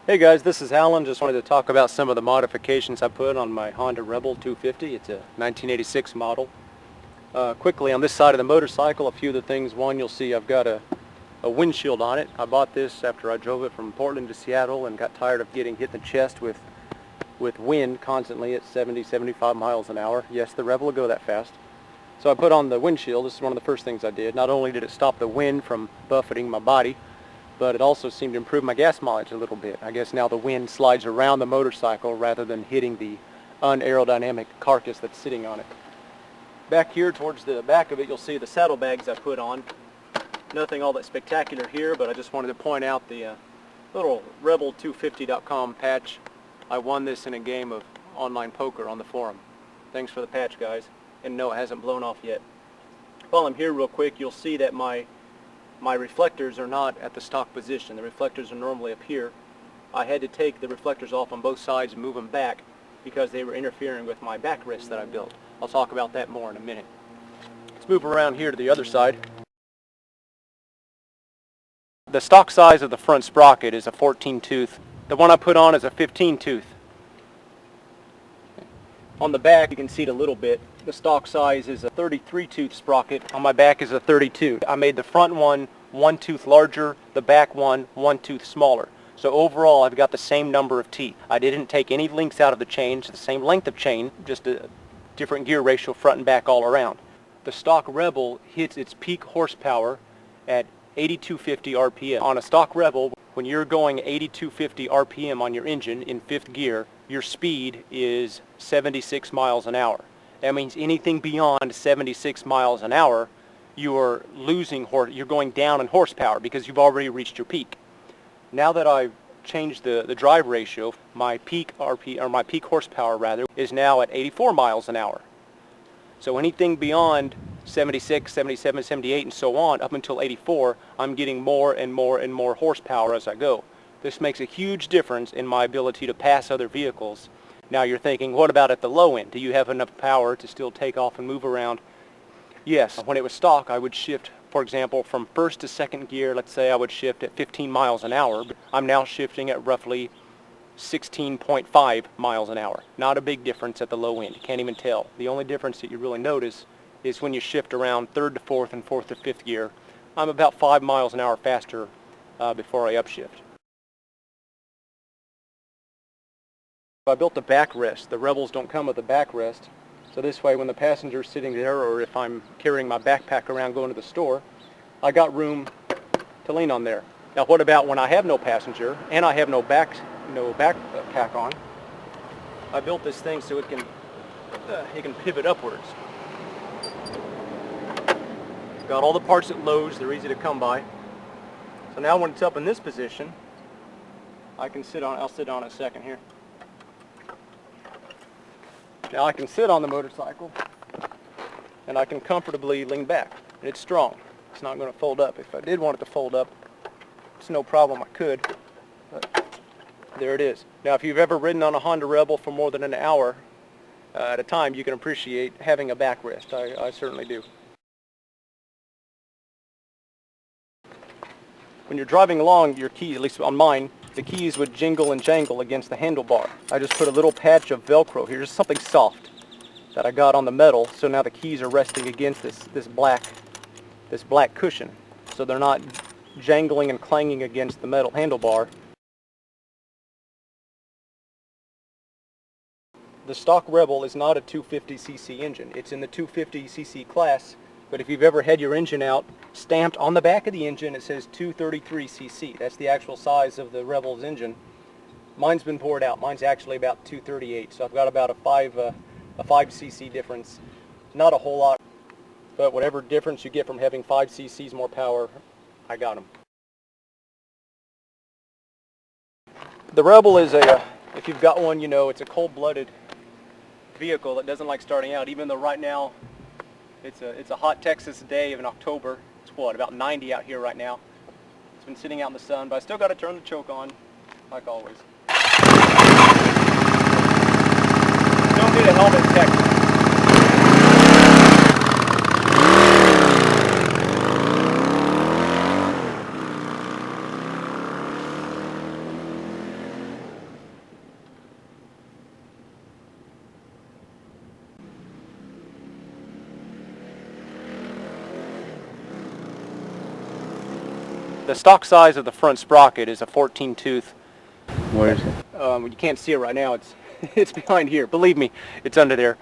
Hey guys, this is Alan. Just wanted to talk about some of the modifications I put on my Honda Rebel 250. It's a 1986 model. Quickly on this side of the motorcycle, a few of the things. One, you'll see I've got a windshield on it. I bought this after I drove it from Portland to Seattle and got tired of getting hit in the chest with wind constantly at 70, 75 miles an hour. Yes, the Rebel will go that fast. So I put on the windshield. This is one of the first things I did. Not only did it stop the wind from buffeting my body, but it also seemed to improve my gas mileage a little bit. I guess now the wind slides around the motorcycle rather than hitting the unaerodynamic carcass that's sitting on it. Back here towards the back of it, you'll see the saddlebags I put on. Nothing all that spectacular here, but I just wanted to point out the little Rebel250.com patch. I won this in a game of online poker on the forum. Thanks for the patch, guys. And no, it hasn't blown off yet. While I'm here real quick, you'll see that my reflectors are not at the stock position. The reflectors are normally up here. I had to take the reflectors off on both sides and move them back because they were interfering with my backrest that I built. I'll talk about that more in a minute. Let's move around here to the other side. The stock size of the front sprocket is a 14 tooth. The one I put on is a 15 tooth. On the back you can see it a little bit. The stock size is a 33 tooth sprocket. On my back is a 32. I made the front one tooth larger, the back one tooth smaller. So overall I've got the same number of teeth. I didn't take any links out of the chain, it's the same length of chain, just a different gear ratio front and back all around. The stock Rebel hits its peak horsepower at 8250 RPM. On a stock Rebel, when you're going 8250 RPM on your engine in fifth gear, your speed is 76 miles an hour. That means anything beyond 76 miles an hour, you're you're going down in horsepower because you've already reached your peak. Now that I've changed the drive ratio, my peak horsepower rather, is now at 84 miles an hour. So anything beyond 76, 77, 78 and so on up until 84, I'm getting more and more and more horsepower as I go. This makes a huge difference in my ability to pass other vehicles. Now you're thinking, what about at the low end? Do you have enough power to still take off and move around? Yes. When it was stock, I would shift, for example, from first to second gear. Let's say I would shift at 15 miles an hour. But I'm now shifting at roughly 16.5 miles an hour. Not a big difference at the low end. You can't even tell. The only difference that you really notice is when you shift around third to fourth and fourth to fifth gear. I'm about 5 miles an hour faster before I upshift. I built a backrest. The Rebels don't come with a backrest, so this way when the passenger's sitting there or if I'm carrying my backpack around going to the store, I got room to lean on there. Now what about when I have no passenger and I have no backpack on? I built this thing so it can pivot upwards. Got all the parts at Lowe's, they're easy to come by. So now when it's up in this position, I'll sit on it a second here. Now I can sit on the motorcycle and I can comfortably lean back. And it's strong. It's not going to fold up. If I did want it to fold up, it's no problem, I could. But there it is. Now if you've ever ridden on a Honda Rebel for more than an hour at a time, you can appreciate having a backrest. I certainly do. When you're driving along, your key, at least on mine, the keys would jingle and jangle against the handlebar. I just put a little patch of Velcro here, just something soft that I got on the metal, so now the keys are resting against this black cushion, so they're not jangling and clanging against the metal handlebar. The stock Rebel is not a 250cc engine. It's in the 250cc class. But if you've ever had your engine out, stamped on the back of the engine, it says 233cc. That's the actual size of the Rebel's engine. Mine's been poured out. Mine's actually about 238, so I've got about a 5cc difference. Not a whole lot, but whatever difference you get from having 5 cc's more power, I got them. The Rebel is if you've got one, you know, it's a cold-blooded vehicle that doesn't like starting out, even though right now, it's a hot Texas day in October. It's what, about 90 out here right now. It's been sitting out in the sun, but I still got to turn the choke on, like always. Don't need a helmet in Texas. The stock size of the front sprocket is a 14 tooth. Where is it? You can't see it right now. It's it's behind here. Believe me, it's under there.